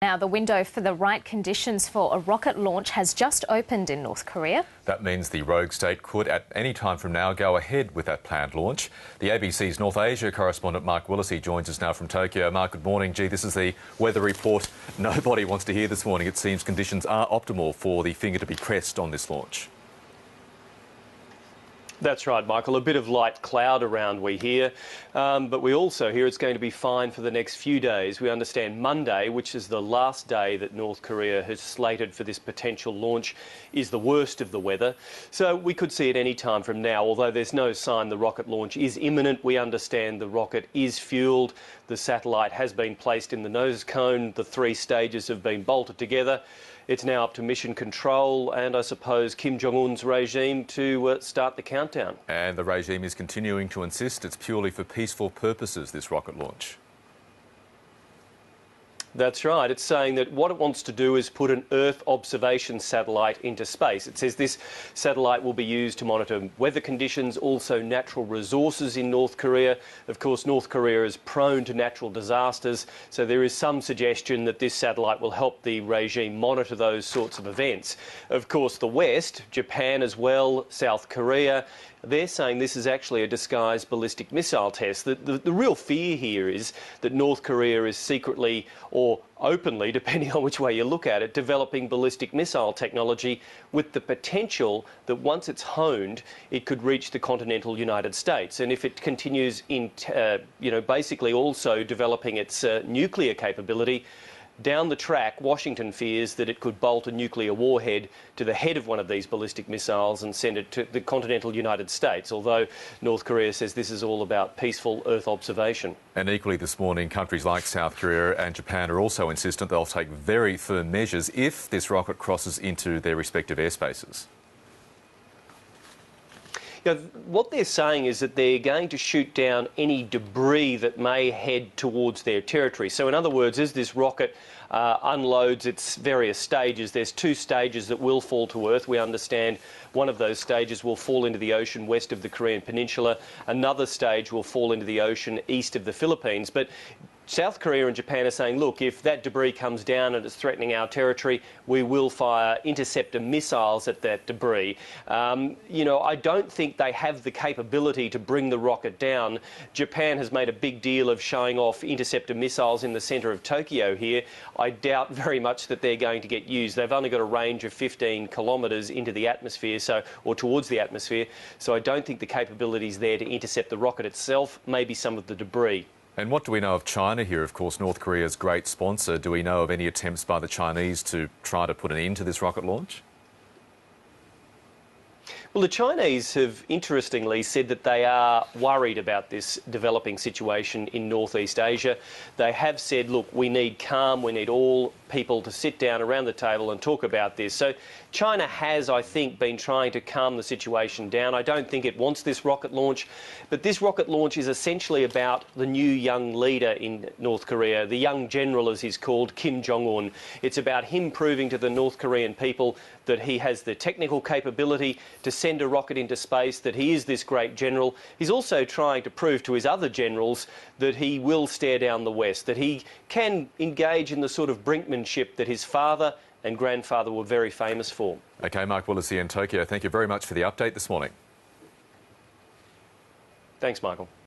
Now, the window for the right conditions for a rocket launch has just opened in North Korea. That means the rogue state could, at any time from now, go ahead with that planned launch. The ABC's North Asia correspondent Mark Willesee joins us now from Tokyo. Mark, good morning. Gee, this is the weather report nobody wants to hear this morning. It seems conditions are optimal for the finger to be pressed on this launch. That's right, Michael. A bit of light cloud around, we hear. But we also hear it's going to be fine for the next few days. We understand Monday, which is the last day that North Korea has slated for this potential launch, is the worst of the weather. So we could see it any time from now, although there's no sign the rocket launch is imminent. We understand the rocket is fueled. The satellite has been placed in the nose cone. The 3 stages have been bolted together. It's now up to mission control and, I suppose, Kim Jong-un's regime to start the countdown. And the regime is continuing to insist it's purely for peaceful purposes, this rocket launch. That's right. It's saying that what it wants to do is put an Earth observation satellite into space. It says this satellite will be used to monitor weather conditions, also natural resources in North Korea. Of course, North Korea is prone to natural disasters, so there is some suggestion that this satellite will help the regime monitor those sorts of events. Of course, the West, Japan as well, South Korea, they're saying this is actually a disguised ballistic missile test. The real fear here is that North Korea is secretly or openly, depending on which way you look at it, developing ballistic missile technology with the potential that once it's honed, it could reach the continental United States. And if it continues in, basically also developing its nuclear capability, down the track, Washington fears that it could bolt a nuclear warhead to the head of one of these ballistic missiles and send it to the continental United States, although North Korea says this is all about peaceful Earth observation. And equally this morning, countries like South Korea and Japan are also insistent they'll take very firm measures if this rocket crosses into their respective airspaces. What they're saying is that they're going to shoot down any debris that may head towards their territory. So in other words, as this rocket unloads its various stages, there's 2 stages that will fall to Earth. We understand one of those stages will fall into the ocean west of the Korean Peninsula. Another stage will fall into the ocean east of the Philippines. But South Korea and Japan are saying, look, if that debris comes down and it's threatening our territory, we will fire interceptor missiles at that debris. I don't think they have the capability to bring the rocket down. Japan has made a big deal of showing off interceptor missiles in the centre of Tokyo here. I doubt very much that they're going to get used. They've only got a range of 15 kilometres into the atmosphere, or towards the atmosphere, so I don't think the capability is there to intercept the rocket itself, maybe some of the debris. And what do we know of China here? Of course, North Korea's great sponsor. Do we know of any attempts by the Chinese to try to put an end to this rocket launch? Well, the Chinese have interestingly said that they are worried about this developing situation in Northeast Asia. They have said, look, we need calm, we need all people to sit down around the table and talk about this. So China has, I think, been trying to calm the situation down. I don't think it wants this rocket launch, but this rocket launch is essentially about the new young leader in North Korea, the young general, as he's called, Kim Jong-un. It's about him proving to the North Korean people that he has the technical capability to send a rocket into space, that he is this great general. He's also trying to prove to his other generals that he will stare down the West, that he can engage in the sort of brinkmanship that his father and grandfather were very famous for. OK, Mark Willesee in Tokyo, thank you very much for the update this morning. Thanks, Michael.